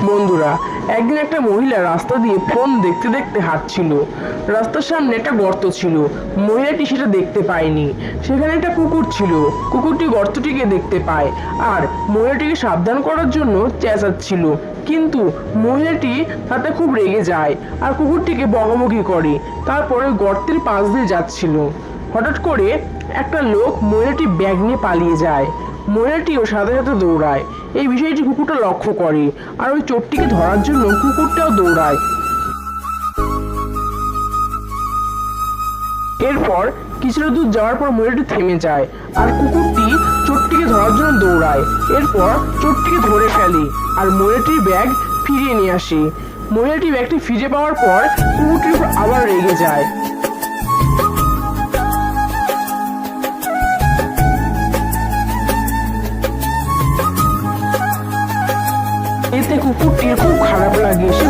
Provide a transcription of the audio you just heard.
বন্ধুরা, একদিন একটা মহিলা রাস্তা দিয়ে ফোন দেখতে দেখতে হাঁটছিল। রাস্তার সামনে একটা গর্ত ছিল। মহিলাটি সেটা দেখতে পায়নি। সেখানে একটা কুকুর ছিল। কুকুরটি গর্তটিকে দেখতে পায় আর মহিলাটিকে সাবধান করার জন্য চেঁচাচ্ছিল। কিন্তু মহিলাটি তাতে খুব রেগে যায় আর কুকুরটিকে বকাবকি করে। তারপরে গর্তের পাশ দিয়ে যাচ্ছিল। হঠাৎ করে একটা লোক মহিলাটি ব্যাগ নিয়ে পালিয়ে যায়। মহিলাটিও সাথে সাথে দৌড়ায়। এই বিষয়টি কুকুরটা লক্ষ্য করে আর ওই চোরটিকে ধরার জন্য কুকুরটাও দৌড়ায়। এরপর কিছুটা দূর যাওয়ার পর মহিলাটি থেমে যায় আর কুকুরটি চোরটিকে ধরার জন্য দৌড়ায়। এরপর চোরটিকে ধরে ফেলে আর মহিলাটির ব্যাগ ফিরিয়ে নিয়ে আসে। মহিলাটি ব্যাগটি ফিরে পাওয়ার পর কুকুরটির উপর আবার রেগে যায়। এতে কুকুরটির খুব খারাপ লাগে। সে